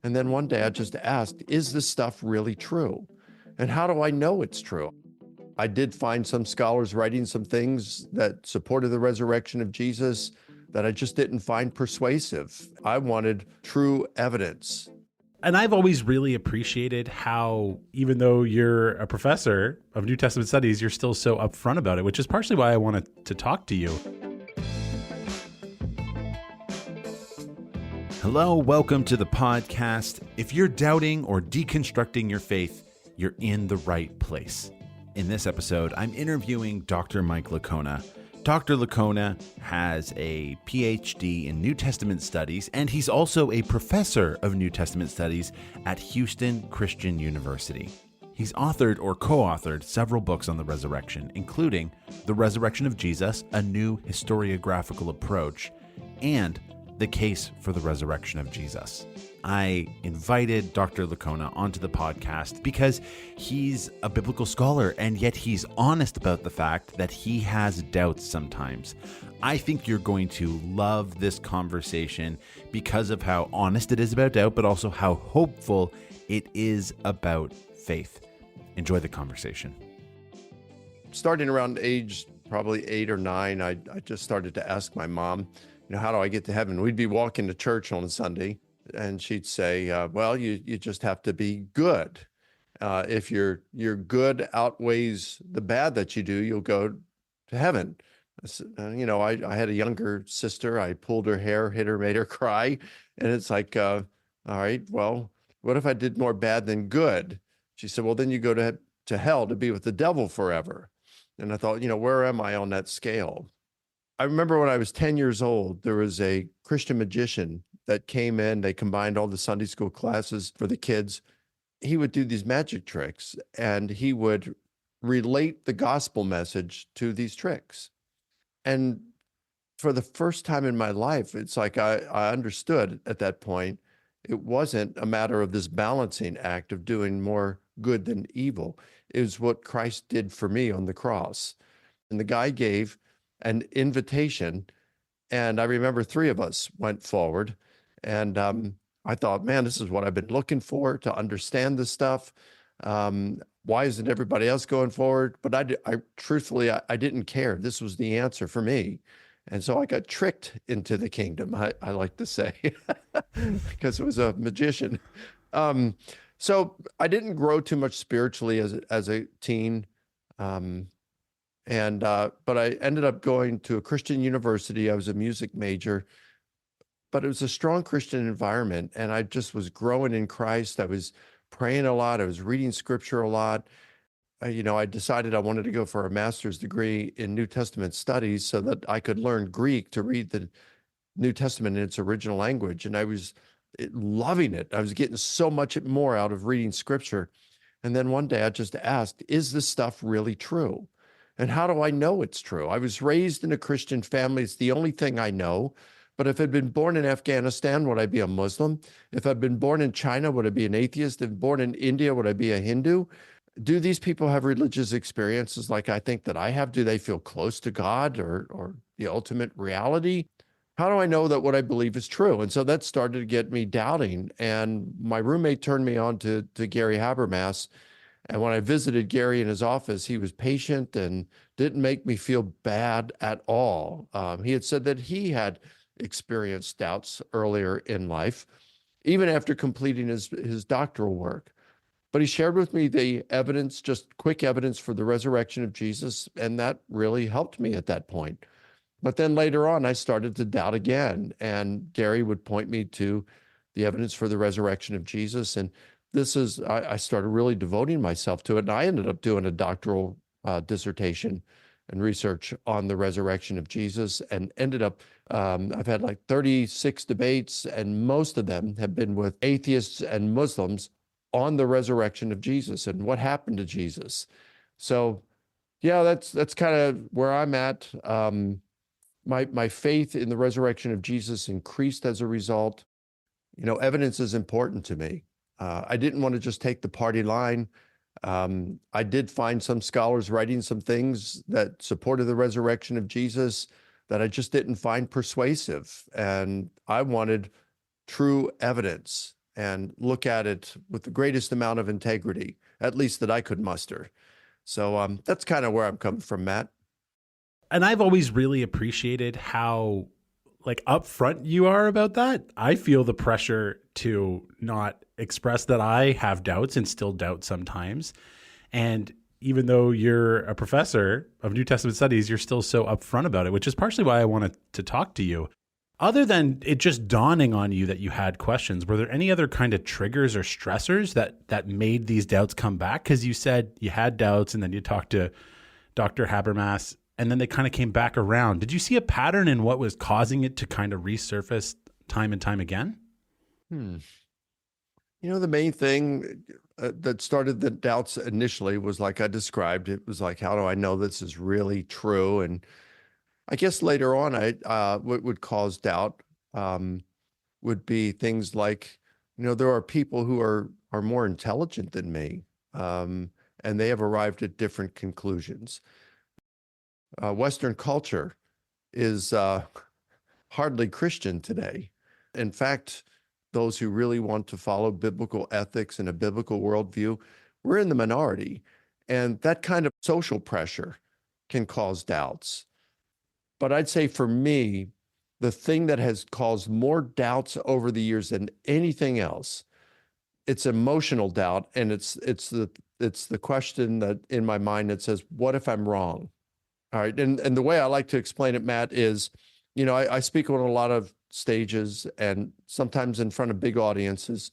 And then one day I just asked, is this stuff really true? And how do I know it's true? I did find some scholars writing some things that supported the resurrection of Jesus that I just didn't find persuasive. I wanted true evidence. And I've always really appreciated how, even though you're a professor of New Testament studies, you're still so upfront about it, which is partially why I wanted to talk to you. Hello, welcome to the podcast. If you're doubting or deconstructing your faith, you're in the right place. In this episode, I'm interviewing Dr. Mike Licona. Dr. Licona has a PhD in New Testament studies, and he's also a professor of New Testament studies at Houston Christian University. He's authored or co-authored several books on the resurrection, including The Resurrection of Jesus, a New Historiographical Approach, and The Case for the Resurrection of Jesus. I invited Dr. Licona onto the podcast because he's a biblical scholar, and yet he's honest about the fact that he has doubts sometimes. I think you're going to love this conversation because of how honest it is about doubt, but also how hopeful it is about faith. Enjoy the conversation. Starting around age probably 8 or 9, I just started to ask my mom, how do I get to heaven? We'd be walking to church on a Sunday, and she'd say, well, you just have to be good. If your good outweighs the bad that you do, you'll go to heaven. I had a younger sister. I pulled her hair, hit her, made her cry. And it's like, all right, well, what if I did more bad than good? She said, well, then you go to hell to be with the devil forever. And I thought, where am I on that scale? I remember when I was 10 years old, there was a Christian magician that came in. They combined all the Sunday school classes for the kids. He would do these magic tricks, and he would relate the gospel message to these tricks. And for the first time in my life, it's like I understood at that point, it wasn't a matter of this balancing act of doing more good than evil. It was what Christ did for me on the cross. And the guy gave an invitation, and I remember 3 of us went forward, and I thought, man, this is what I've been looking for, to understand this stuff. Why isn't everybody else going forward? But I truthfully, I didn't care. This was the answer for me. And so I got tricked into the kingdom, I like to say, because it was a magician. So I didn't grow too much spiritually as a teen. But I ended up going to a Christian university. I was a music major, but it was a strong Christian environment, and I just was growing in Christ. I was praying a lot. I was reading scripture a lot. I decided I wanted to go for a master's degree in New Testament studies so that I could learn Greek to read the New Testament in its original language. And I was loving it. I was getting so much more out of reading scripture. And then one day I just asked, is this stuff really true? And how do I know it's true? I was raised in a Christian family. It's the only thing I know. But if I'd been born in Afghanistan, would I be a Muslim? If I'd been born in China, would I be an atheist? If born in India, would I be a Hindu? Do these people have religious experiences like I think that I have? Do they feel close to God or the ultimate reality? How do I know that what I believe is true? And so that started to get me doubting. And my roommate turned me on to Gary Habermas. And when I visited Gary in his office, he was patient and didn't make me feel bad at all. He had said that he had experienced doubts earlier in life, even after completing his doctoral work. But he shared with me the evidence, just quick evidence for the resurrection of Jesus, and that really helped me at that point. But then later on, I started to doubt again, and Gary would point me to the evidence for the resurrection of Jesus. And I started really devoting myself to it, and I ended up doing a doctoral dissertation and research on the resurrection of Jesus, and ended up, I've had like 36 debates, and most of them have been with atheists and Muslims on the resurrection of Jesus and what happened to Jesus. So yeah, that's kind of where I'm at. My faith in the resurrection of Jesus increased as a result. Evidence is important to me. I didn't want to just take the party line. I did find some scholars writing some things that supported the resurrection of Jesus that I just didn't find persuasive. And I wanted true evidence. and look at it with the greatest amount of integrity, at least that I could muster. So that's kind of where I'm coming from, Matt. And I've always really appreciated how like upfront you are about that. I feel the pressure to not express that I have doubts and still doubt sometimes. And even though you're a professor of New Testament studies, you're still so upfront about it, which is partially why I wanted to talk to you. Other than it just dawning on you that you had questions, were there any other kind of triggers or stressors that made these doubts come back? Because you said you had doubts and then you talked to Dr. Habermas and then they kind of came back around. Did you see a pattern in what was causing it to kind of resurface time and time again? The main thing that started the doubts initially was like I described. It was like, how do I know this is really true? And I guess later on, what would cause doubt would be things like, there are people who are more intelligent than me, and they have arrived at different conclusions. Western culture is hardly Christian today. In fact, those who really want to follow biblical ethics and a biblical worldview, we're in the minority. And that kind of social pressure can cause doubts. But I'd say for me, the thing that has caused more doubts over the years than anything else, it's emotional doubt. And it's the question that in my mind that says, what if I'm wrong? All right. And the way I like to explain it, Matt, is, I speak on a lot of stages and sometimes in front of big audiences.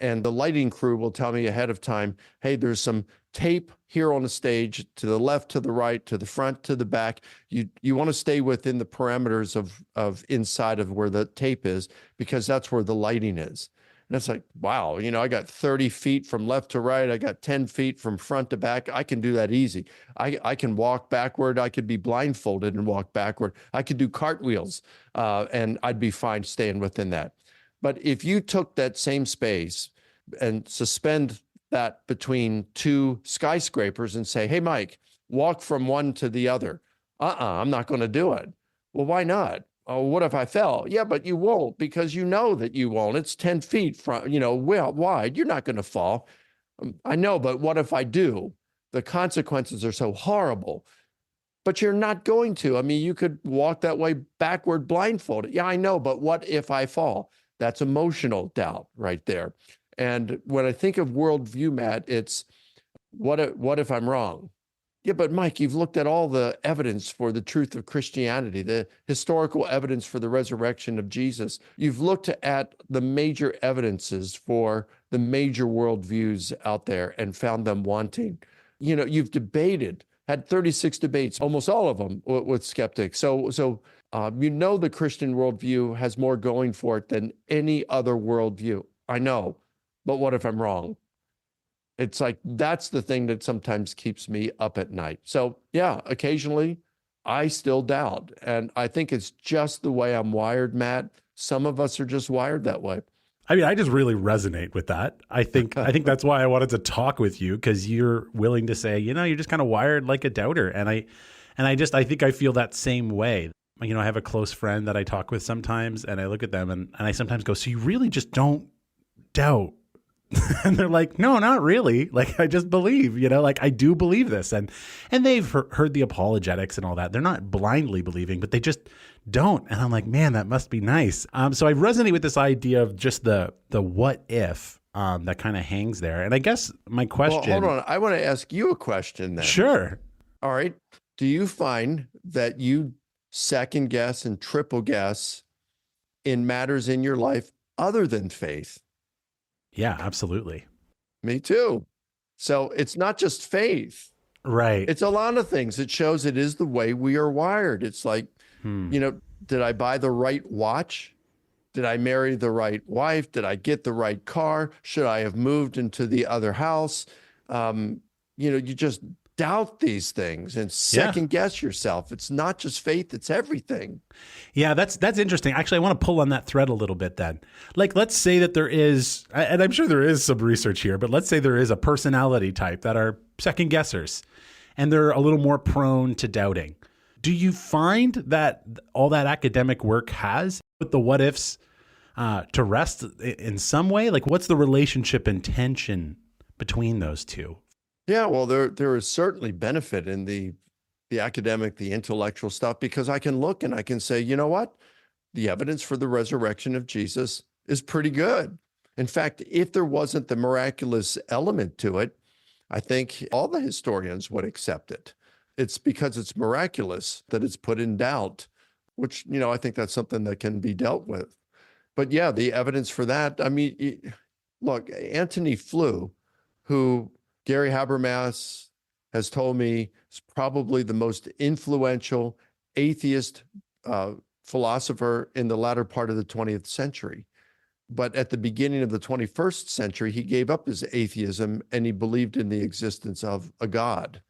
And the lighting crew will tell me ahead of time, hey, there's some tape here on the stage to the left, to the right, to the front, to the back. You want to stay within the parameters of inside of where the tape is, because that's where the lighting is. And it's like, wow, I got 30 feet from left to right. I got 10 feet from front to back. I can do that easy. I can walk backward. I could be blindfolded and walk backward. I could do cartwheels and I'd be fine staying within that. But if you took that same space and suspend that between two skyscrapers and say, hey, Mike, walk from one to the other. I'm not going to do it. Well, why not? Oh, what if I fell? Yeah, but you won't, because you know that you won't. It's 10 feet from, wide. You're not going to fall. I know, but what if I do? The consequences are so horrible. But you're not going to. I mean, you could walk that way backward blindfolded. Yeah, I know, but what if I fall? That's emotional doubt right there. And when I think of worldview, Matt, it's what if I'm wrong? Yeah, but Mike, you've looked at all the evidence for the truth of Christianity, the historical evidence for the resurrection of Jesus. You've looked at the major evidences for the major worldviews out there and found them wanting. You've debated, had 36 debates, almost all of them with skeptics. So the Christian worldview has more going for it than any other worldview. I know, but what if I'm wrong? It's like, that's the thing that sometimes keeps me up at night. So yeah, occasionally I still doubt. And I think it's just the way I'm wired, Matt. Some of us are just wired that way. I mean, I just really resonate with that. I think that's why I wanted to talk with you, because you're willing to say, you're just kind of wired like a doubter. And I think I feel that same way. I have a close friend that I talk with sometimes, and I look at them and I sometimes go, so you really just don't doubt? And they're like, no, not really. Like, I just believe, like I do believe this. And they've heard the apologetics and all that. They're not blindly believing, but they just don't. And I'm like, man, that must be nice. So I resonate with this idea of just the what if that kind of hangs there. And I guess my question. Well, hold on. I want to ask you a question then. Sure. All right. Do you find that you second guess and triple guess in matters in your life other than faith? Yeah, absolutely. Me too. So it's not just faith. Right. It's a lot of things. It shows it is the way we are wired. It's like, did I buy the right watch? Did I marry the right wife? Did I get the right car? Should I have moved into the other house? You just doubt these things and second guess yourself. It's not just faith, it's everything. Yeah, that's interesting. Actually, I want to pull on that thread a little bit then. Like, let's say that there is, and I'm sure there is some research here, but let's say there is a personality type that are second guessers and they're a little more prone to doubting. Do you find that all that academic work has with the what ifs to rest in some way? Like, what's the relationship and tension between those two? Yeah, well, there is certainly benefit in the academic, the intellectual stuff, because I can look and I can say, you know what? The evidence for the resurrection of Jesus is pretty good. In fact, if there wasn't the miraculous element to it, I think all the historians would accept it. It's because it's miraculous that it's put in doubt, which, I think that's something that can be dealt with. But yeah, the evidence for that, I mean, look, Antony Flew, who Gary Habermas has told me is probably the most influential atheist philosopher in the latter part of the 20th century. But at the beginning of the 21st century, he gave up his atheism and he believed in the existence of a God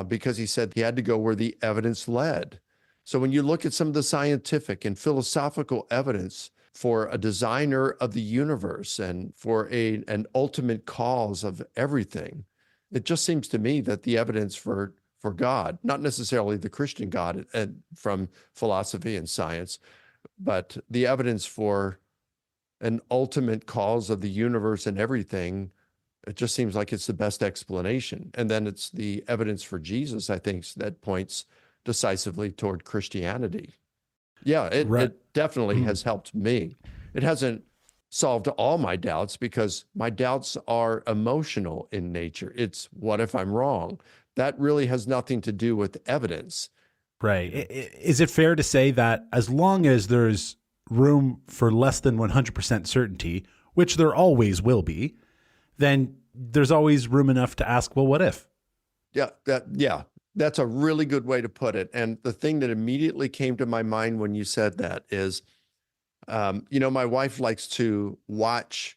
because he said he had to go where the evidence led. So when you look at some of the scientific and philosophical evidence for a designer of the universe and for an ultimate cause of everything, it just seems to me that the evidence for God, not necessarily the Christian God from philosophy and science, but the evidence for an ultimate cause of the universe and everything, it just seems like it's the best explanation. And then it's the evidence for Jesus, I think, that points decisively toward Christianity. Yeah, it definitely has helped me. It hasn't solved all my doubts because my doubts are emotional in nature. It's what if I'm wrong? That really has nothing to do with evidence. Right. Is it fair to say that as long as there's room for less than 100% certainty, which there always will be, then there's always room enough to ask, well, what if? Yeah, that's a really good way to put it. And the thing that immediately came to my mind when you said that is, my wife likes to watch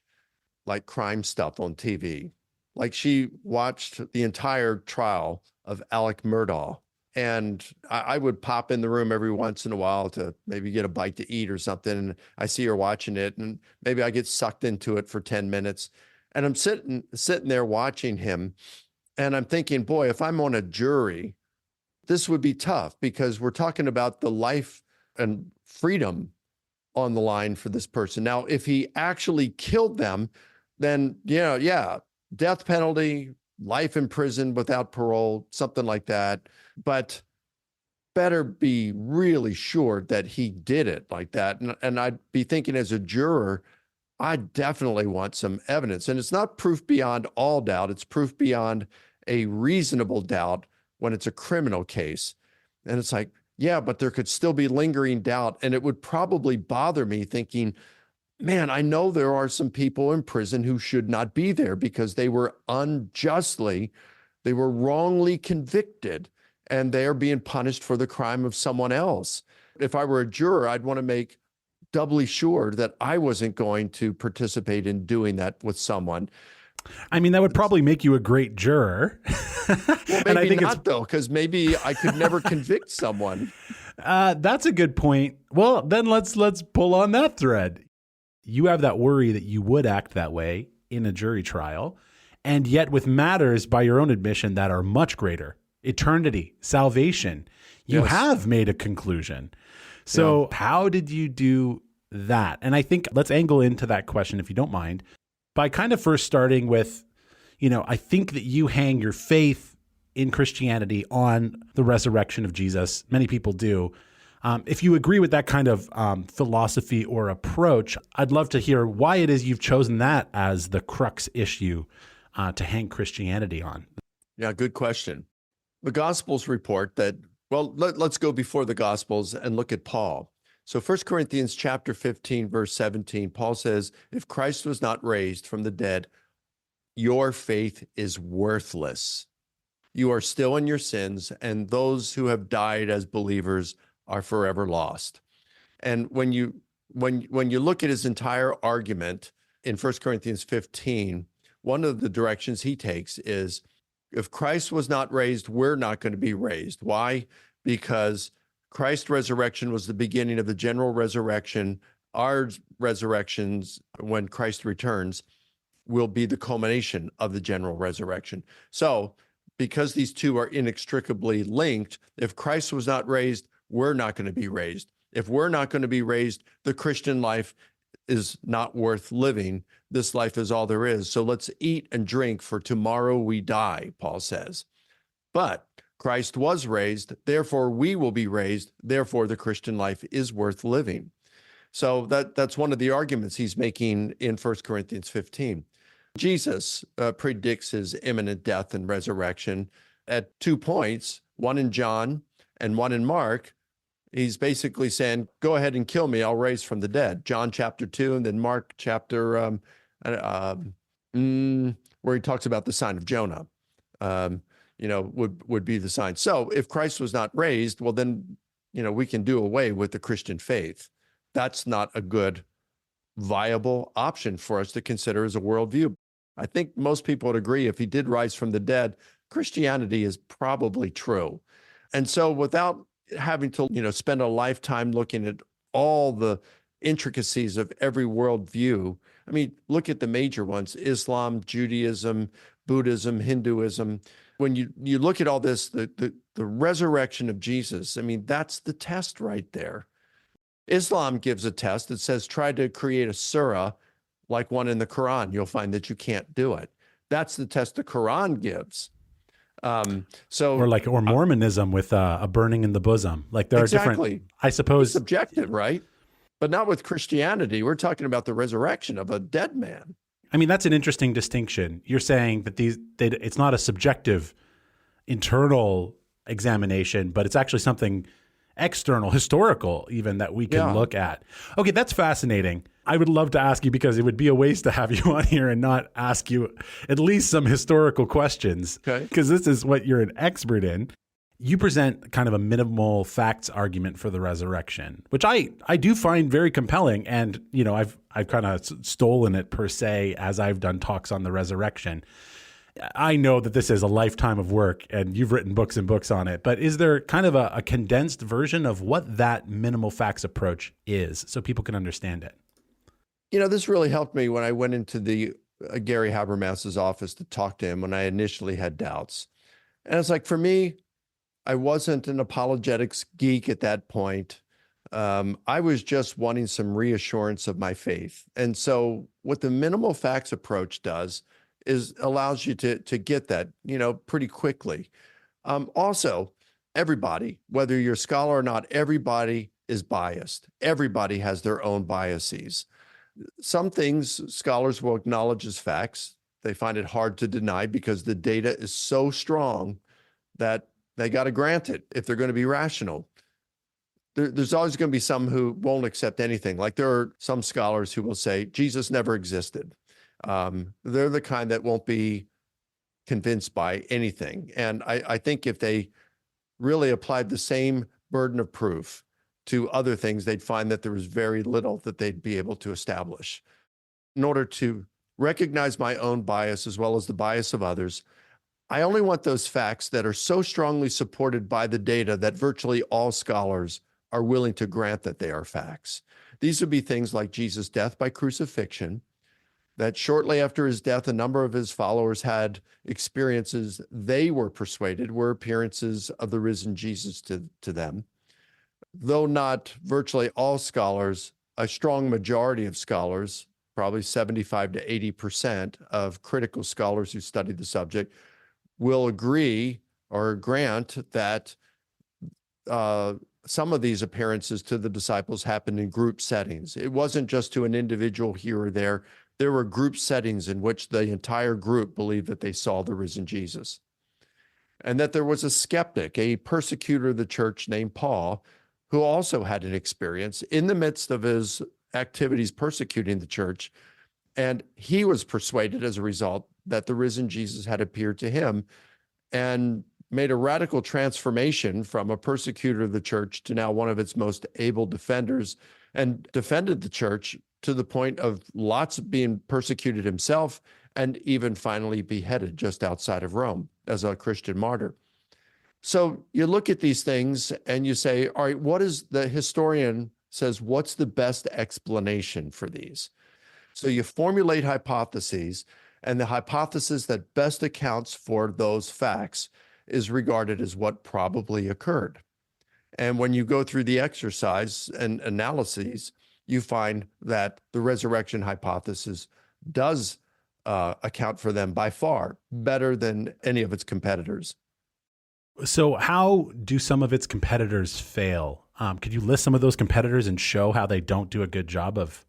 like crime stuff on TV. Like she watched the entire trial of Alec Murdaugh. And I would pop in the room every once in a while to maybe get a bite to eat or something. And I see her watching it and maybe I get sucked into it for 10 minutes. And I'm sitting there watching him. And I'm thinking, boy, if I'm on a jury, this would be tough because we're talking about the life and freedom on the line for this person. Now, if he actually killed them, then, death penalty, life in prison without parole, something like that. But better be really sure that he did it like that. And I'd be thinking as a juror, I definitely want some evidence. And it's not proof beyond all doubt. It's proof beyond a reasonable doubt when it's a criminal case. And it's like, yeah, but there could still be lingering doubt. And it would probably bother me thinking, man, I know there are some people in prison who should not be there because they were wrongly convicted and they are being punished for the crime of someone else. If I were a juror, I'd want to make doubly sure that I wasn't going to participate in doing that with someone. I mean, that would probably make you a great juror. Well, maybe I think not, though, because maybe I could never convict someone. That's a good point. Well, then let's pull on that thread. You have that worry that you would act that way in a jury trial, and yet with matters, by your own admission, that are much greater, eternity, salvation, you have made a conclusion. So how did you do that? And I think let's angle into that question, if you don't mind, by kind of first starting with, I think that you hang your faith in Christianity on the resurrection of Jesus. Many people do. If you agree with that kind of philosophy or approach, I'd love to hear why it is you've chosen that as the crux issue to hang Christianity on. Yeah, good question. The Gospels report that, well, let's go before the Gospels and look at Paul. So 1 Corinthians chapter 15, verse 17, Paul says, if Christ was not raised from the dead, your faith is worthless. You are still in your sins, and those who have died as believers are forever lost. And when you look at his entire argument in 1 Corinthians 15, one of the directions he takes is, if Christ was not raised, we're not going to be raised. Why? Because Christ's resurrection was the beginning of the general resurrection. Our resurrections, when Christ returns, will be the culmination of the general resurrection. So, because these two are inextricably linked, if Christ was not raised, we're not going to be raised. If we're not going to be raised, the Christian life is not worth living. This life is all there is. So let's eat and drink, for tomorrow we die, Paul says. But Christ was raised, therefore we will be raised. Therefore, the Christian life is worth living. So that's one of the arguments he's making in 1 Corinthians 15. Jesus predicts his imminent death and resurrection at 2 points, one in John and one in Mark. He's basically saying, go ahead and kill me, I'll raise from the dead. John chapter 2, and then Mark chapter, where he talks about the sign of Jonah, would be the sign. So if Christ was not raised, well, then, we can do away with the Christian faith. That's not a good, viable option for us to consider as a worldview. I think most people would agree if he did rise from the dead, Christianity is probably true. And so without having to, spend a lifetime looking at all the intricacies of every worldview, I mean, look at the major ones: Islam, Judaism, Buddhism, Hinduism. When you look at all this, the resurrection of Jesus, I mean, that's the test right there. Islam gives a test that says, try to create a surah like one in the Quran. You'll find that you can't do it. That's the test the Quran gives. Or Mormonism with a burning in the bosom. Like there are different, I suppose. It's subjective, right? But not with Christianity. We're talking about the resurrection of a dead man. I mean, that's an interesting distinction. You're saying that it's not a subjective internal examination, but it's actually something external, historical even, that we can look at. Okay, that's fascinating. I would love to ask you, because it would be a waste to have you on here and not ask you at least some historical questions, because this is what you're an expert in. You present kind of a minimal facts argument for the resurrection, which I do find very compelling. And, I've kind of stolen it per se as I've done talks on the resurrection. I know that this is a lifetime of work and you've written books and books on it, but is there kind of a condensed version of what that minimal facts approach is so people can understand it? This really helped me when I went into the Gary Habermas's office to talk to him when I initially had doubts. And it's like, for me, I wasn't an apologetics geek at that point. I was just wanting some reassurance of my faith. And so what the minimal facts approach does is allows you to get that, pretty quickly. Also, everybody, whether you're a scholar or not, everybody is biased. Everybody has their own biases. Some things scholars will acknowledge as facts. They find it hard to deny because the data is so strong that they got to grant it if they're going to be rational. There's always going to be some who won't accept anything. Like there are some scholars who will say Jesus never existed. They're the kind that won't be convinced by anything. And I think if they really applied the same burden of proof to other things, they'd find that there was very little that they'd be able to establish. In order to recognize my own bias as well as the bias of others, I only want those facts that are so strongly supported by the data that virtually all scholars are willing to grant that they are facts. These would be things like Jesus' death by crucifixion, that shortly after his death, a number of his followers had experiences they were persuaded were appearances of the risen Jesus to them. Though not virtually all scholars, a strong majority of scholars, probably 75 to 80% of critical scholars who study the subject, will agree or grant that some of these appearances to the disciples happened in group settings. It wasn't just to an individual here or there. There were group settings in which the entire group believed that they saw the risen Jesus. And that there was a skeptic, a persecutor of the church named Paul, who also had an experience in the midst of his activities persecuting the church. And he was persuaded as a result that the risen Jesus had appeared to him and made a radical transformation from a persecutor of the church to now one of its most able defenders, and defended the church to the point of lots of being persecuted himself and even finally beheaded just outside of Rome as a Christian martyr. So you look at these things and you say, all right, what is the historian says, what's the best explanation for these? So you formulate hypotheses, and the hypothesis that best accounts for those facts is regarded as what probably occurred. And when you go through the exercise and analyses, you find that the resurrection hypothesis does account for them by far better than any of its competitors. So how do some of its competitors fail? Could you list some of those competitors and show how they don't do a good job of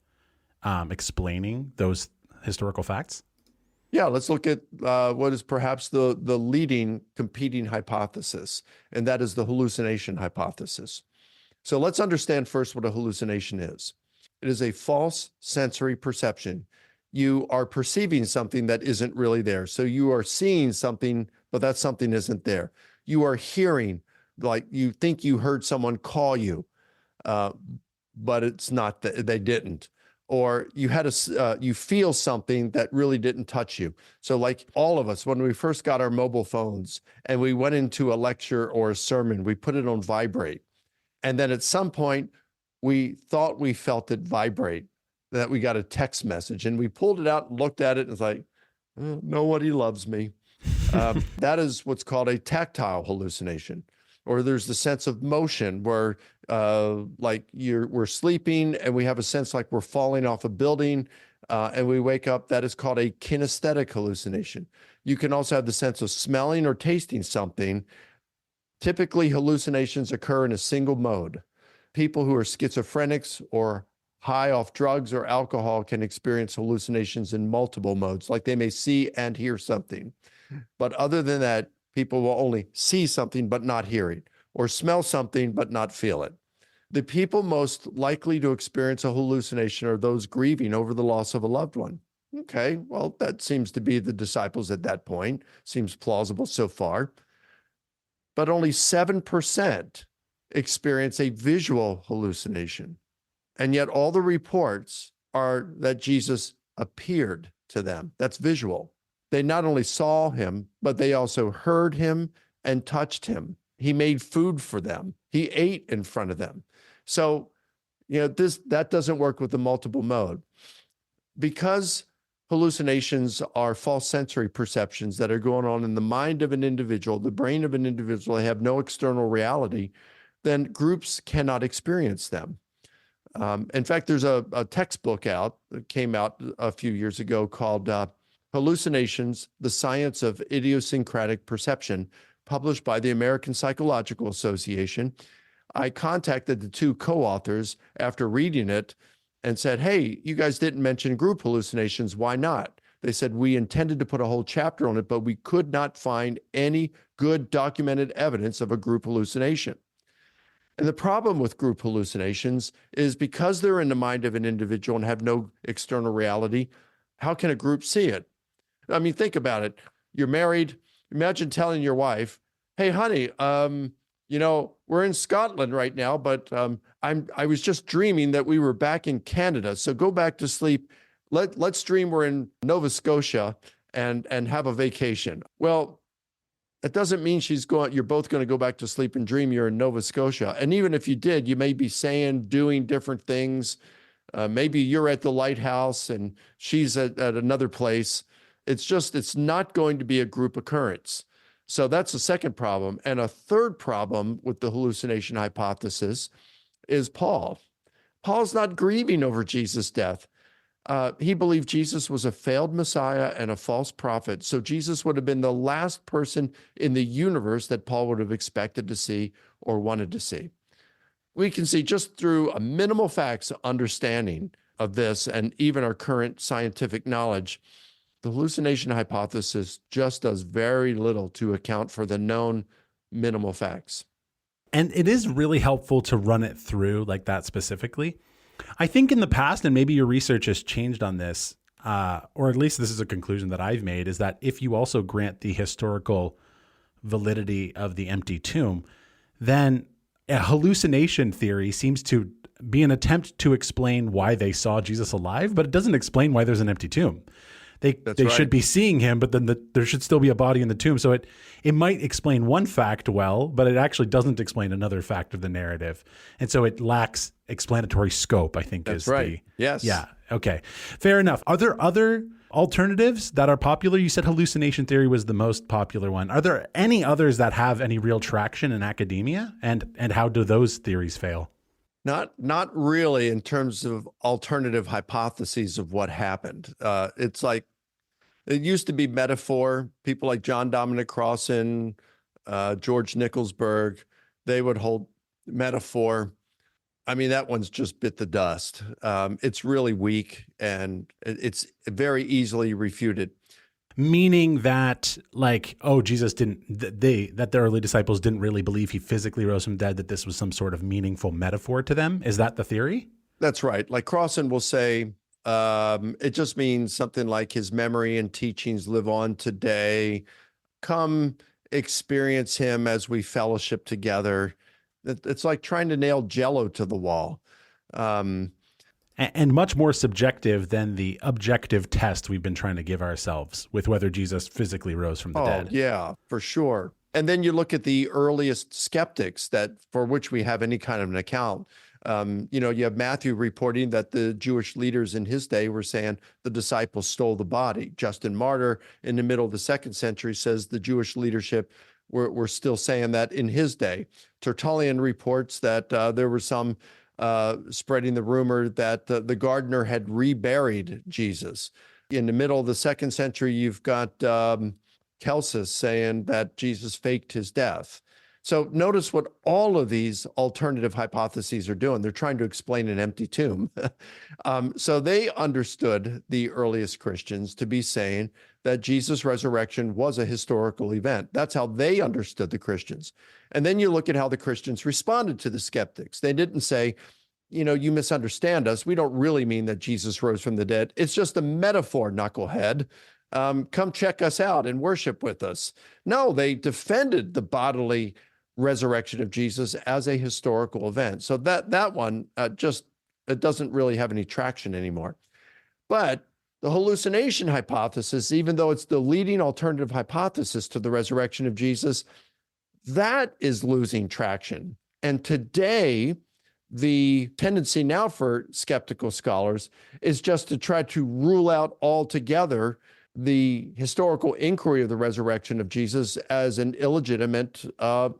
explaining those historical facts? Yeah, let's look at what is perhaps the leading competing hypothesis, and that is the hallucination hypothesis. So let's understand first what a hallucination is. It is a false sensory perception. You are perceiving something that isn't really there. So you are seeing something, but that something isn't there. You are hearing, like you think you heard someone call you, but it's not that they didn't. Or you had you feel something that really didn't touch you. So like all of us, when we first got our mobile phones and we went into a lecture or a sermon, we put it on vibrate. And then at some point, we thought we felt it vibrate, that we got a text message, and we pulled it out and looked at it and it's like, nobody loves me. That is what's called a tactile hallucination. Or there's the sense of motion where like we're sleeping and we have a sense like we're falling off a building and we wake up. That is called a kinesthetic hallucination. You can also have the sense of smelling or tasting something. Typically, hallucinations occur in a single mode. People who are schizophrenics or high off drugs or alcohol can experience hallucinations in multiple modes, like they may see and hear something. But other than that, people will only see something but not hear it, or smell something but not feel it. The people most likely to experience a hallucination are those grieving over the loss of a loved one. Okay, well, that seems to be the disciples at that point. Seems plausible so far. But only 7% experience a visual hallucination. And yet all the reports are that Jesus appeared to them. That's visual. They not only saw him, but they also heard him and touched him. He made food for them. He ate in front of them. So, that doesn't work with the multiple mode. Because hallucinations are false sensory perceptions that are going on in the mind of an individual, the brain of an individual, they have no external reality, then groups cannot experience them. In fact, there's a textbook out that came out a few years ago called Hallucinations, the Science of Idiosyncratic Perception, published by the American Psychological Association. I contacted the two co-authors after reading it and said, hey, you guys didn't mention group hallucinations. Why not? They said, we intended to put a whole chapter on it, but we could not find any good documented evidence of a group hallucination. And the problem with group hallucinations is because they're in the mind of an individual and have no external reality, how can a group see it? I mean, think about it. You're married. Imagine telling your wife, hey, honey, we're in Scotland right now, but I was just dreaming that we were back in Canada. So go back to sleep. Let's dream we're in Nova Scotia and have a vacation. Well, that doesn't mean you're both going to go back to sleep and dream you're in Nova Scotia. And even if you did, you may be doing different things. Maybe you're at the lighthouse and she's at another place. It's not going to be a group occurrence. So that's the second problem. And a third problem with the hallucination hypothesis is Paul. Paul's not grieving over Jesus' death. He believed Jesus was a failed Messiah and a false prophet. So Jesus would have been the last person in the universe that Paul would have expected to see or wanted to see. We can see just through a minimal facts understanding of this and even our current scientific knowledge, the hallucination hypothesis just does very little to account for the known minimal facts. And it is really helpful to run it through like that specifically. I think in the past, and maybe your research has changed on this, or at least this is a conclusion that I've made, is that if you also grant the historical validity of the empty tomb, then a hallucination theory seems to be an attempt to explain why they saw Jesus alive, but it doesn't explain why there's an empty tomb. They right. should be seeing him, but then there should still be a body in the tomb. So it might explain one fact well, but it actually doesn't explain another fact of the narrative. And so it lacks explanatory scope, I think. That's right. Yes. Yeah. Okay. Fair enough. Are there other alternatives that are popular? You said hallucination theory was the most popular one. Are there any others that have any real traction in academia? And how do those theories fail? Not really in terms of alternative hypotheses of what happened. It's like it used to be metaphor. People like John Dominic Crossan, George Nicholsburg, they would hold metaphor. I mean, that one's just bit the dust. It's really weak and it's very easily refuted. Meaning that, like, oh, Jesus didn't, that the early disciples didn't really believe he physically rose from the dead, that this was some sort of meaningful metaphor to them. Is that the theory? That's right. Like Crossan will say, it just means something like his memory and teachings live on today. Come experience him as we fellowship together. It's like trying to nail Jello to the wall. And much more subjective than the objective test we've been trying to give ourselves with whether Jesus physically rose from the dead. Yeah, for sure. And then you look at the earliest skeptics that for which we have any kind of an account. You have Matthew reporting that the Jewish leaders in his day were saying the disciples stole the body. Justin Martyr in the middle of the 2nd century says the Jewish leadership were still saying that in his day. Tertullian reports that there were some spreading the rumor that the gardener had reburied Jesus. In the middle of the 2nd century, you've got Celsus saying that Jesus faked his death. So notice what all of these alternative hypotheses are doing. They're trying to explain an empty tomb. So they understood, the earliest Christians, to be saying that Jesus' resurrection was a historical event. That's how they understood the Christians. And then you look at how the Christians responded to the skeptics. They didn't say, you misunderstand us. We don't really mean that Jesus rose from the dead. It's just a metaphor, knucklehead. Come check us out and worship with us. No, they defended the bodily resurrection of Jesus as a historical event. So that one it doesn't really have any traction anymore. But the hallucination hypothesis, even though it's the leading alternative hypothesis to the resurrection of Jesus, that is losing traction. And today, the tendency now for skeptical scholars is just to try to rule out altogether the historical inquiry of the resurrection of Jesus as an illegitimate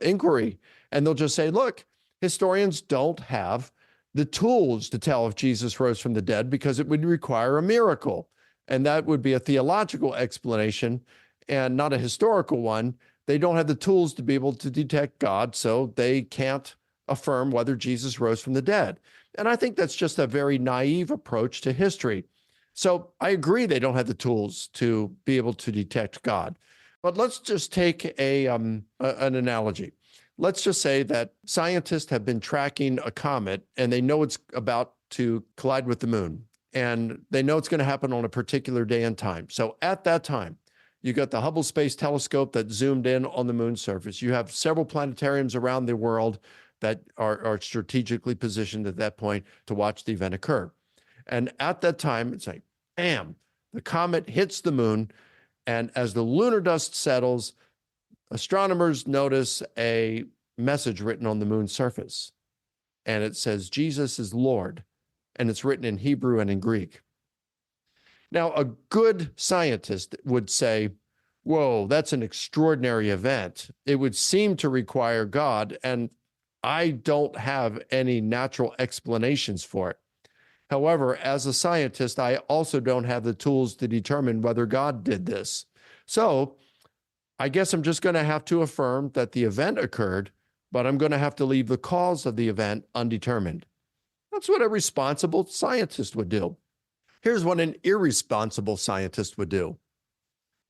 inquiry. And they'll just say, look, historians don't have the tools to tell if Jesus rose from the dead because it would require a miracle. And that would be a theological explanation and not a historical one. They don't have the tools to be able to detect God, so they can't affirm whether Jesus rose from the dead. And I think that's just a very naive approach to history. So I agree they don't have the tools to be able to detect God. But let's just take an analogy. Let's just say that scientists have been tracking a comet and they know it's about to collide with the moon. And they know it's going to happen on a particular day and time. So at that time, you got the Hubble Space Telescope that zoomed in on the moon's surface. You have several planetariums around the world that are strategically positioned at that point to watch the event occur. And at that time, it's like, bam, the comet hits the moon. And as the lunar dust settles, astronomers notice a message written on the moon's surface. And it says, Jesus is Lord. And it's written in Hebrew and in Greek. Now, a good scientist would say, whoa, that's an extraordinary event. It would seem to require God, and I don't have any natural explanations for it. However, as a scientist, I also don't have the tools to determine whether God did this. So I guess I'm just going to have to affirm that the event occurred, but I'm going to have to leave the cause of the event undetermined. That's what a responsible scientist would do. Here's what an irresponsible scientist would do.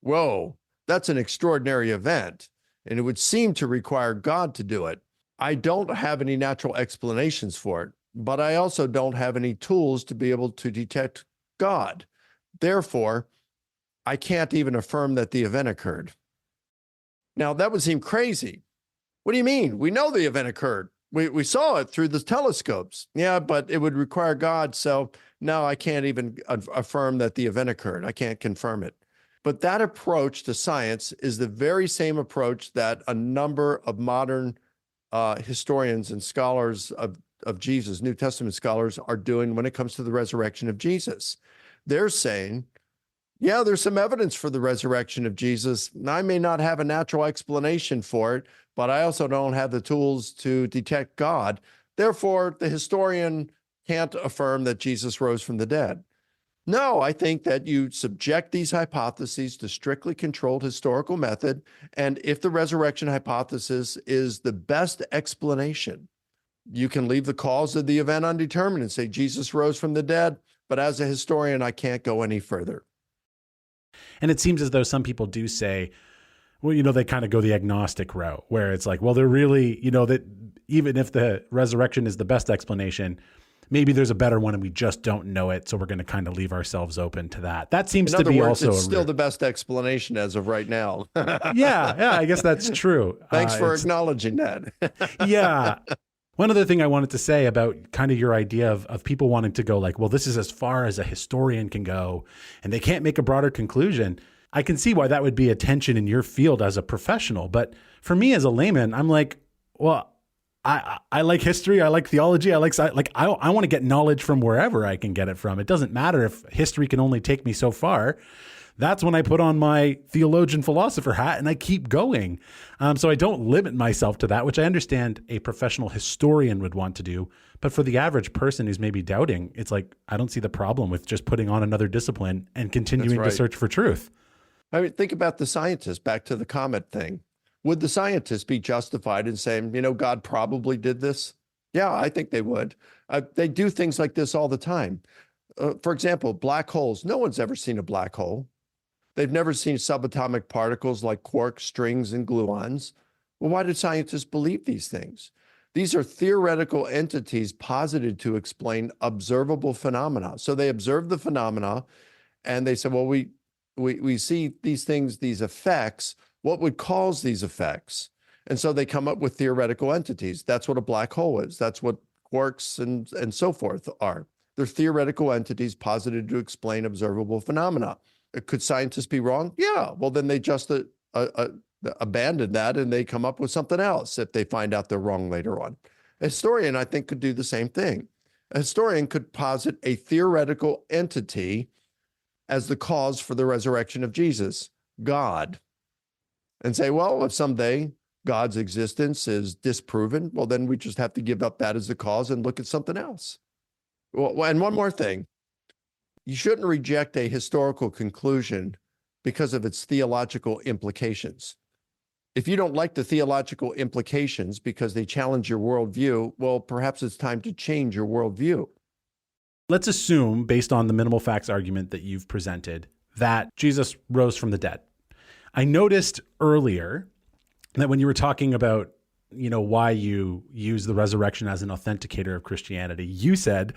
Whoa, that's an extraordinary event, and it would seem to require God to do it. I don't have any natural explanations for it, but I also don't have any tools to be able to detect God. Therefore, I can't even affirm that the event occurred. Now, that would seem crazy. What do you mean? We know the event occurred. We saw it through the telescopes. Yeah, but it would require God. So no, I can't even affirm that the event occurred. I can't confirm it. But that approach to science is the very same approach that a number of modern historians and scholars of Jesus, New Testament scholars, are doing when it comes to the resurrection of Jesus. They're saying, yeah, there's some evidence for the resurrection of Jesus. I may not have a natural explanation for it, but I also don't have the tools to detect God. Therefore, the historian can't affirm that Jesus rose from the dead. No, I think that you subject these hypotheses to strictly controlled historical method. And if the resurrection hypothesis is the best explanation, you can leave the cause of the event undetermined and say Jesus rose from the dead. But as a historian, I can't go any further. And it seems as though some people do say, well, they kind of go the agnostic route where it's like, well, they're really, that even if the resurrection is the best explanation, maybe there's a better one and we just don't know it. So we're going to kind of leave ourselves open to that. That seems to be also it's still the best explanation as of right now. Yeah, I guess that's true. Thanks for acknowledging that. Yeah. One other thing I wanted to say about kind of your idea of people wanting to go like, well, this is as far as a historian can go and they can't make a broader conclusion. I can see why that would be a tension in your field as a professional. But for me as a layman, I'm like, well, I like history. I like theology. I want to get knowledge from wherever I can get it from. It doesn't matter if history can only take me so far. That's when I put on my theologian philosopher hat and I keep going. So I don't limit myself to that, which I understand a professional historian would want to do. But for the average person who's maybe doubting, it's like, I don't see the problem with just putting on another discipline and continuing to search for truth. I mean, think about the scientists, back to the comet thing. Would the scientists be justified in saying, God probably did this? Yeah, I think they would. They do things like this all the time. For example, black holes. No one's ever seen a black hole. They've never seen subatomic particles like quarks, strings, and gluons. Well, why do scientists believe these things? These are theoretical entities posited to explain observable phenomena. So they observe the phenomena and they say, well, we see these things, these effects. What would cause these effects? And so they come up with theoretical entities. That's what a black hole is. That's what quarks and so forth are. They're theoretical entities posited to explain observable phenomena. Could scientists be wrong? Yeah. Well, then they just abandon that and they come up with something else if they find out they're wrong later on. A historian, I think, could do the same thing. A historian could posit a theoretical entity as the cause for the resurrection of Jesus, God, and say, well, if someday God's existence is disproven, well, then we just have to give up that as the cause and look at something else. Well, and one more thing. You shouldn't reject a historical conclusion because of its theological implications. If you don't like the theological implications because they challenge your worldview, well, perhaps it's time to change your worldview. Let's assume, based on the minimal facts argument that you've presented, that Jesus rose from the dead. I noticed earlier that when you were talking about, why you use the resurrection as an authenticator of Christianity, you said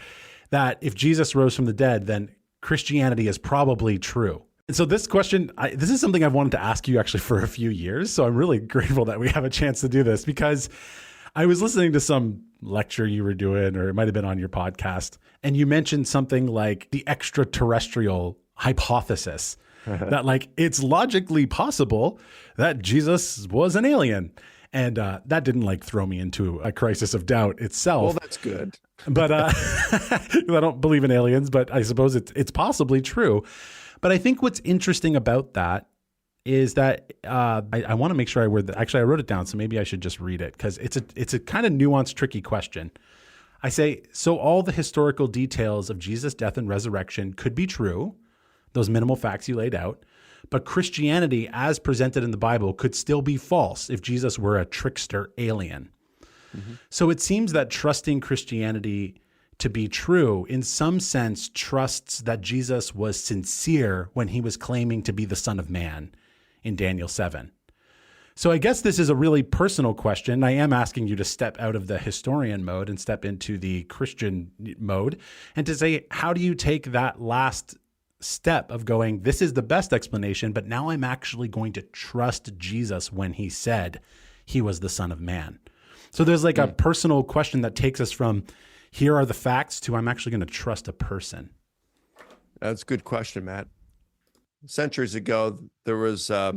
that if Jesus rose from the dead, then Christianity is probably true. And so this question, this is something I've wanted to ask you actually for a few years. So I'm really grateful that we have a chance to do this because I was listening to some lecture you were doing, or it might've been on your podcast. And you mentioned something like the extraterrestrial hypothesis that like, it's logically possible that Jesus was an alien. And that didn't like throw me into a crisis of doubt itself. Well, that's good. But I don't believe in aliens, but I suppose it's possibly true. But I think what's interesting about that is that I want to make sure I word that. Actually, I wrote it down, so maybe I should just read it because it's a kind of nuanced, tricky question. I say, so all the historical details of Jesus' death and resurrection could be true, those minimal facts you laid out, but Christianity, as presented in the Bible, could still be false if Jesus were a trickster alien. Mm-hmm. So it seems that trusting Christianity to be true, in some sense, trusts that Jesus was sincere when he was claiming to be the Son of Man in Daniel 7. So I guess this is a really personal question. I am asking you to step out of the historian mode and step into the Christian mode and to say, how do you take that last step of going, this is the best explanation, but now I'm actually going to trust Jesus when he said he was the Son of Man. So there's like a personal question that takes us from here are the facts to I'm actually going to trust a person. That's a good question, Matt. Centuries ago, there was a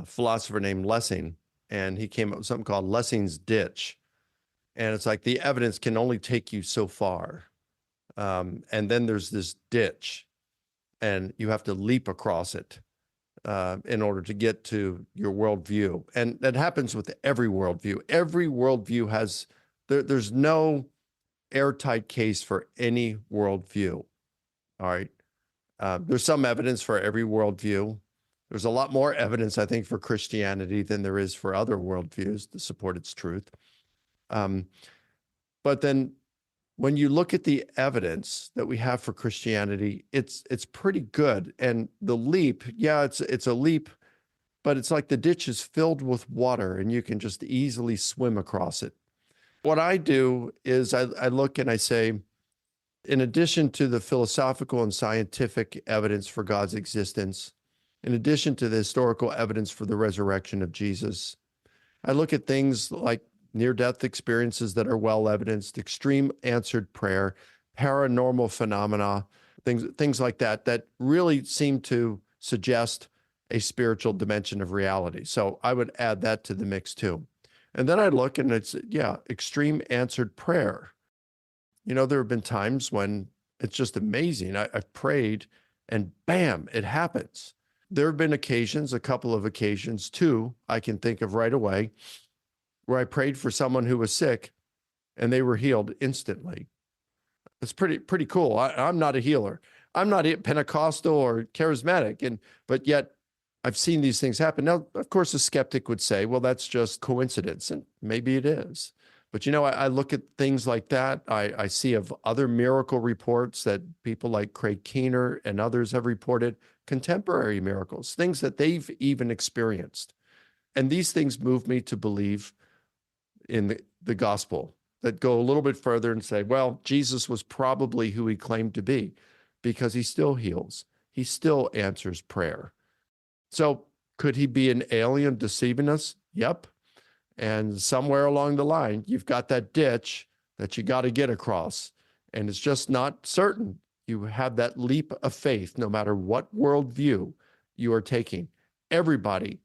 philosopher named Lessing, and he came up with something called Lessing's ditch. And it's like the evidence can only take you so far. And then there's this ditch, and you have to leap across it in order to get to your worldview. And that happens with every worldview. Every worldview has There's no airtight case for any worldview. All right. There's some evidence for every worldview. There's a lot more evidence, I think, for Christianity than there is for other worldviews to support its truth. But then when you look at the evidence that we have for Christianity, it's pretty good. And the leap, yeah, it's a leap, but it's like the ditch is filled with water and you can just easily swim across it. What I do is I look and I say, in addition to the philosophical and scientific evidence for God's existence, in addition to the historical evidence for the resurrection of Jesus, I look at things like near-death experiences that are well evidenced, extreme answered prayer, paranormal phenomena, things like that, that really seem to suggest a spiritual dimension of reality. So I would add that to the mix too. And then I look and it's, yeah, extreme answered prayer. You know, there have been times when it's just amazing. I've prayed and bam, it happens. There have been occasions, a couple of occasions, two, I can think of right away, where I prayed for someone who was sick and they were healed instantly. It's pretty cool. I'm not a healer. I'm not Pentecostal or charismatic, but yet I've seen these things happen. Now, of course, a skeptic would say, well, that's just coincidence, and maybe it is. But, you know, I look at things like that. I see of other miracle reports that people like Craig Keener and others have reported, contemporary miracles, things that they've even experienced. And these things move me to believe in the gospel, that go a little bit further and say, well, Jesus was probably who he claimed to be, because he still heals. He still answers prayer. So could he be an alien deceiving us? Yep. And somewhere along the line, you've got that ditch that you got to get across. And it's just not certain. You have that leap of faith, no matter what worldview you are taking. Everybody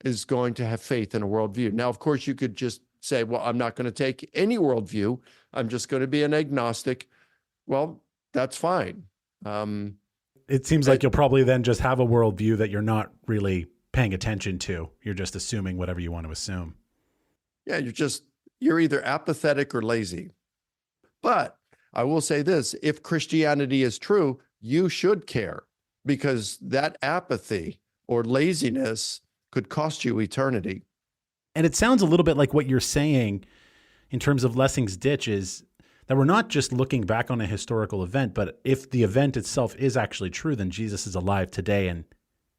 is going to have faith in a worldview. Now, of course, you could just say, well, I'm not going to take any worldview. I'm just going to be an agnostic. Well, that's fine. It seems like you'll probably then just have a worldview that you're not really paying attention to. You're just assuming whatever you want to assume. Yeah, you're either apathetic or lazy. But I will say this, if Christianity is true, you should care, because that apathy or laziness could cost you eternity. And it sounds a little bit like what you're saying in terms of Lessing's ditch is that we're not just looking back on a historical event, but if the event itself is actually true, then Jesus is alive today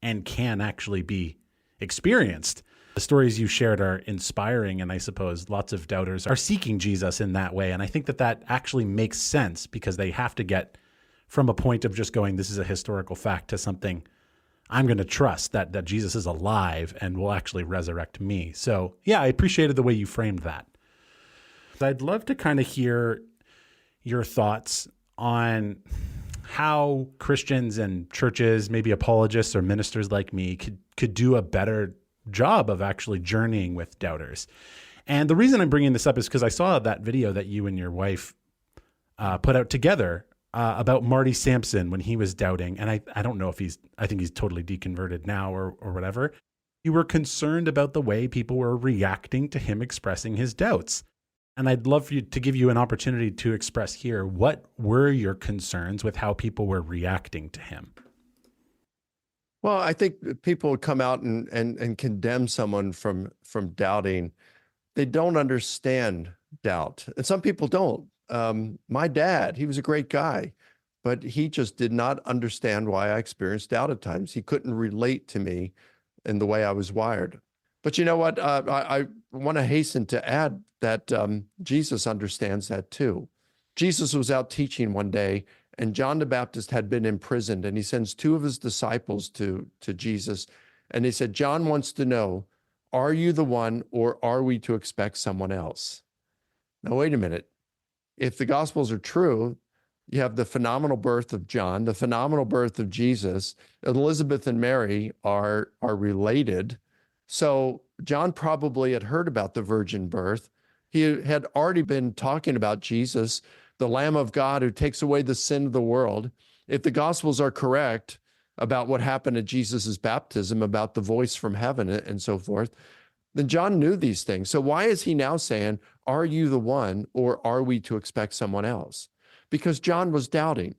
and can actually be experienced. The stories you shared are inspiring, and I suppose lots of doubters are seeking Jesus in that way. And I think that actually makes sense, because they have to get from a point of just going, this is a historical fact, to something I'm going to trust that Jesus is alive and will actually resurrect me. So yeah, I appreciated the way you framed that. I'd love to kind of hear your thoughts on how Christians and churches, maybe apologists or ministers like me, could do a better job of actually journeying with doubters. And the reason I'm bringing this up is because I saw that video that you and your wife put out together about Marty Sampson when he was doubting. And I don't know if I think he's totally deconverted now or whatever. You were concerned about the way people were reacting to him expressing his doubts. And I'd love for you to give you an opportunity to express here, what were your concerns with how people were reacting to him? Well, I think people would come out and condemn someone from doubting. They don't understand doubt. And some people don't. My dad, he was a great guy, but he just did not understand why I experienced doubt at times. He couldn't relate to me in the way I was wired. But you know what? I want to hasten to add that Jesus understands that too. Jesus was out teaching one day, and John the Baptist had been imprisoned, and he sends two of his disciples to Jesus. And they said, John wants to know, are you the one, or are we to expect someone else? Now, wait a minute. If the Gospels are true, you have the phenomenal birth of John, the phenomenal birth of Jesus. Elizabeth and Mary are related. So John probably had heard about the virgin birth. He had already been talking about Jesus, the Lamb of God who takes away the sin of the world. If the Gospels are correct about what happened at Jesus's baptism, about the voice from heaven and so forth, Then John knew these things. So why is he now saying, are you the one, or are we to expect someone else? Because John was doubting.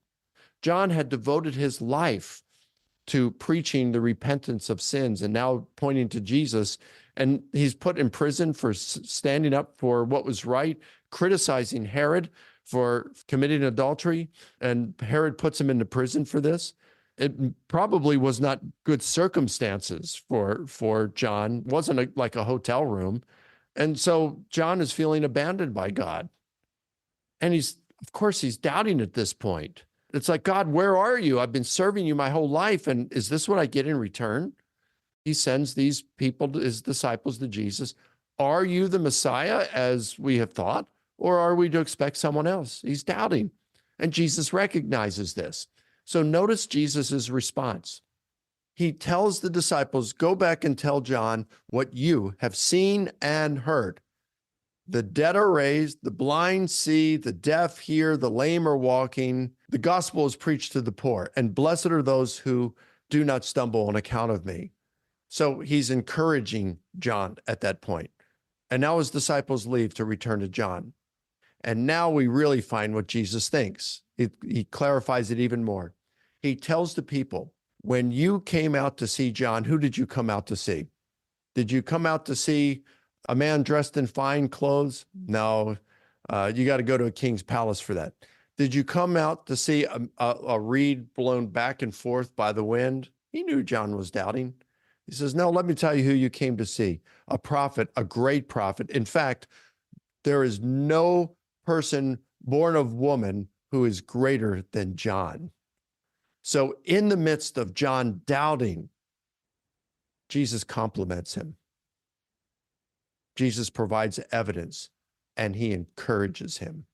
John had devoted his life to preaching the repentance of sins and now pointing to Jesus. And he's put in prison for standing up for what was right, criticizing Herod for committing adultery. And Herod puts him into prison for this. It probably was not good circumstances for John. It wasn't like a hotel room. And so John is feeling abandoned by God. And of course, he's doubting at this point. It's like, God, where are you? I've been serving you my whole life. And is this what I get in return? He sends these people, his disciples, to Jesus. Are you the Messiah, as we have thought, or are we to expect someone else? He's doubting. And Jesus recognizes this. So notice Jesus's response. He tells the disciples, go back and tell John what you have seen and heard. The dead are raised, the blind see, the deaf hear, the lame are walking. The gospel is preached to the poor, and blessed are those who do not stumble on account of me. So he's encouraging John at that point. And now his disciples leave to return to John. And now we really find what Jesus thinks. He clarifies it even more. He tells the people, when you came out to see John, who did you come out to see? Did you come out to see a man dressed in fine clothes? No, you got to go to a king's palace for that. Did you come out to see a reed blown back and forth by the wind? He knew John was doubting. He says, no, let me tell you who you came to see. A prophet, a great prophet. In fact, there is no person born of woman who is greater than John. So in the midst of John doubting, Jesus compliments him. Jesus provides evidence and he encourages him.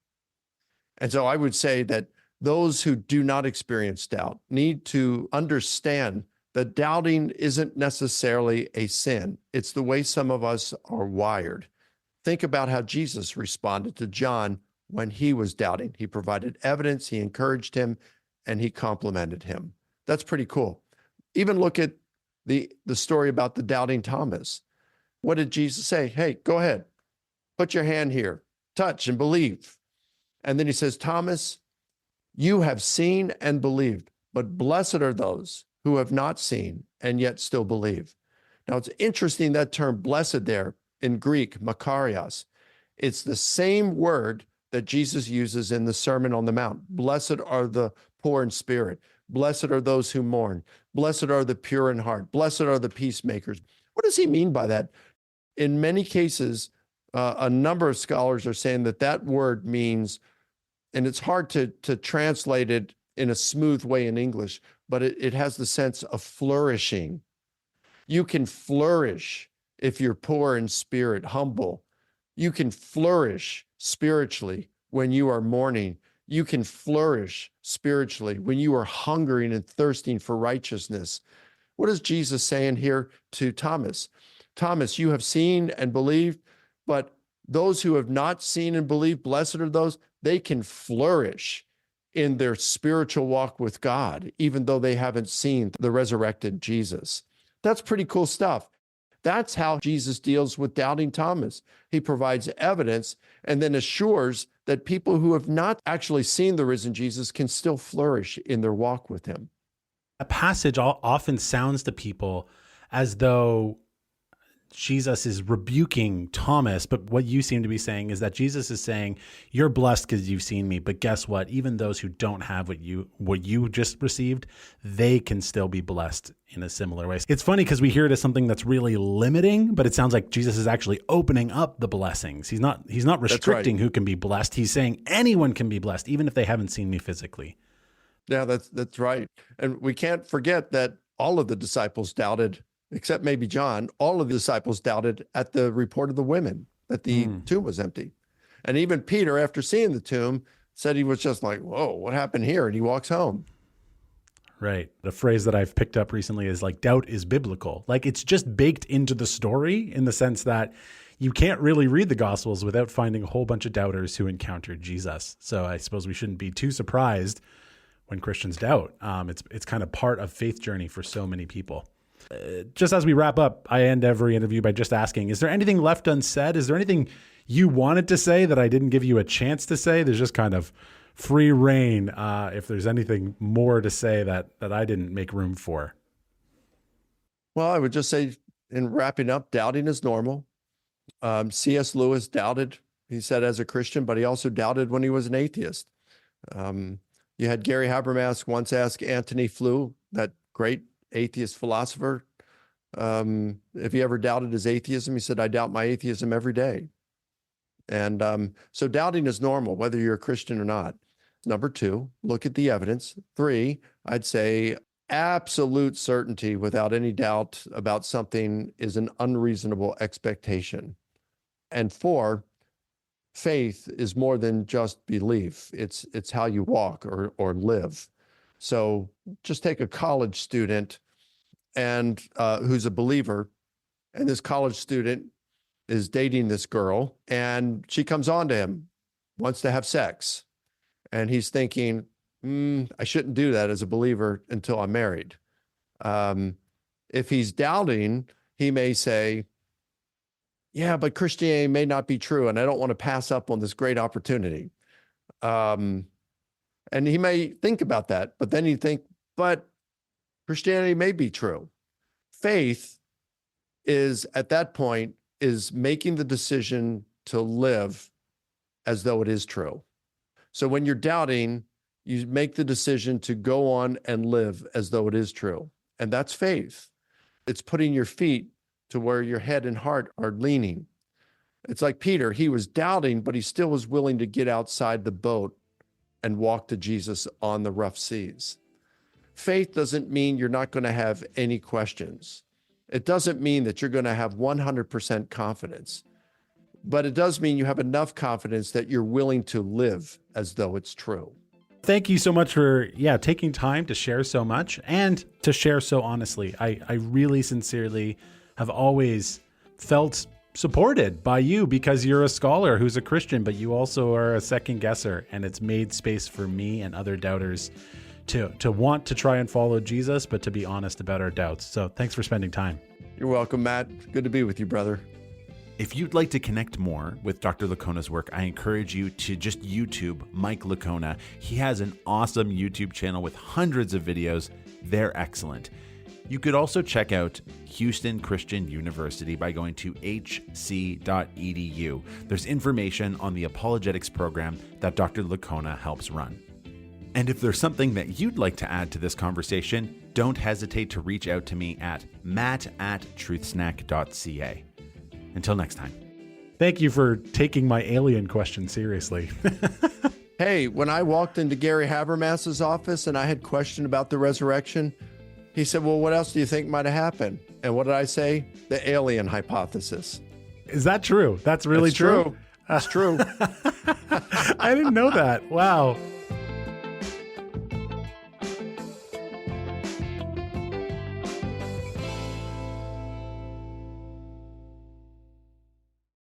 And so I would say that those who do not experience doubt need to understand that doubting isn't necessarily a sin. It's the way some of us are wired. Think about how Jesus responded to John when he was doubting. He provided evidence, he encouraged him, and he complimented him. That's pretty cool. Even look at the story about the doubting Thomas. What did Jesus say? Hey, go ahead, put your hand here, touch and believe. And then he says, Thomas, you have seen and believed, but blessed are those who have not seen and yet still believe. Now it's interesting, that term blessed there in Greek, makarios, it's the same word that Jesus uses in the Sermon on the Mount. Blessed are the poor in spirit. Blessed are those who mourn. Blessed are the pure in heart. Blessed are the peacemakers. What does he mean by that? In many cases, a number of scholars are saying that word means, and it's hard to translate it in a smooth way in English, but it has the sense of flourishing. You can flourish if you're poor in spirit, humble. You can flourish spiritually when you are mourning. You can flourish spiritually when you are hungering and thirsting for righteousness. What is Jesus saying here to Thomas? Thomas, you have seen and believed, but those who have not seen and believed, blessed are those, they can flourish in their spiritual walk with God, even though they haven't seen the resurrected Jesus. That's pretty cool stuff. That's how Jesus deals with doubting Thomas. He provides evidence and then assures that people who have not actually seen the risen Jesus can still flourish in their walk with him. A passage often sounds to people as though Jesus is rebuking Thomas, but what you seem to be saying is that Jesus is saying, you're blessed because you've seen me, but guess what? Even those who don't have what you just received, they can still be blessed in a similar way. It's funny because we hear it as something that's really limiting, but it sounds like Jesus is actually opening up the blessings. He's not restricting who can be blessed. He's saying anyone can be blessed, even if they haven't seen me physically. Yeah, that's right. And we can't forget that all of the disciples doubted, except maybe John. All of the disciples doubted at the report of the women that the tomb was empty. And even Peter, after seeing the tomb, said he was just like, whoa, what happened here? And he walks home. Right. The phrase that I've picked up recently is like, doubt is biblical. Like it's just baked into the story in the sense that you can't really read the Gospels without finding a whole bunch of doubters who encountered Jesus. So I suppose we shouldn't be too surprised when Christians doubt. It's kind of part of faith journey for so many people. Just as we wrap up, I end every interview by just asking, is there anything left unsaid? Is there anything you wanted to say that I didn't give you a chance to say? There's just kind of free reign if there's anything more to say that I didn't make room for. Well, I would just say, in wrapping up, doubting is normal. C.S. Lewis doubted, he said, as a Christian, but he also doubted when he was an atheist. You had Gary Habermas once ask Antony Flew, that great atheist philosopher, if he ever doubted his atheism. He said, I doubt my atheism every day. And so doubting is normal, whether you're a Christian or not. Number two, look at the evidence. Three, I'd say absolute certainty without any doubt about something is an unreasonable expectation. And four, faith is more than just belief. It's how you walk or live. So just take a college student and who's a believer, and this college student is dating this girl, and she comes on to him, wants to have sex. And he's thinking, I shouldn't do that as a believer until I'm married. If he's doubting, he may say, yeah, but Christianity may not be true, and I don't want to pass up on this great opportunity. And he may think about that, but then you think, but Christianity may be true. Faith is, at that point, is making the decision to live as though it is true. So when you're doubting, you make the decision to go on and live as though it is true. And that's faith. It's putting your feet to where your head and heart are leaning. It's like Peter, he was doubting, but he still was willing to get outside the boat and walk to Jesus on the rough seas. Faith doesn't mean you're not going to have any questions. It doesn't mean that you're going to have 100% confidence, but it does mean you have enough confidence that you're willing to live as though it's true. Thank you so much for taking time to share so much and to share so honestly. I really sincerely have always felt supported by you because you're a scholar who's a Christian, but you also are a second guesser, and it's made space for me and other doubters to want to try and follow Jesus, but to be honest about our doubts. So thanks for spending time. You're welcome, Matt. Good to be with you, brother. If you'd like to connect more with Dr. Licona's work, I encourage you to just YouTube Mike Licona. He has an awesome YouTube channel with hundreds of videos. They're excellent. You could also check out Houston Christian University by going to hc.edu. There's information on the apologetics program that Dr. Licona helps run. And if there's something that you'd like to add to this conversation, don't hesitate to reach out to me at matt@truthsnack.ca. Until next time. Thank you for taking my alien question seriously. Hey, when I walked into Gary Habermas's office and I had a question about the resurrection, he said, well, what else do you think might have happened? And what did I say? The alien hypothesis. Is that true? That's really true? That's true. I didn't know that. Wow.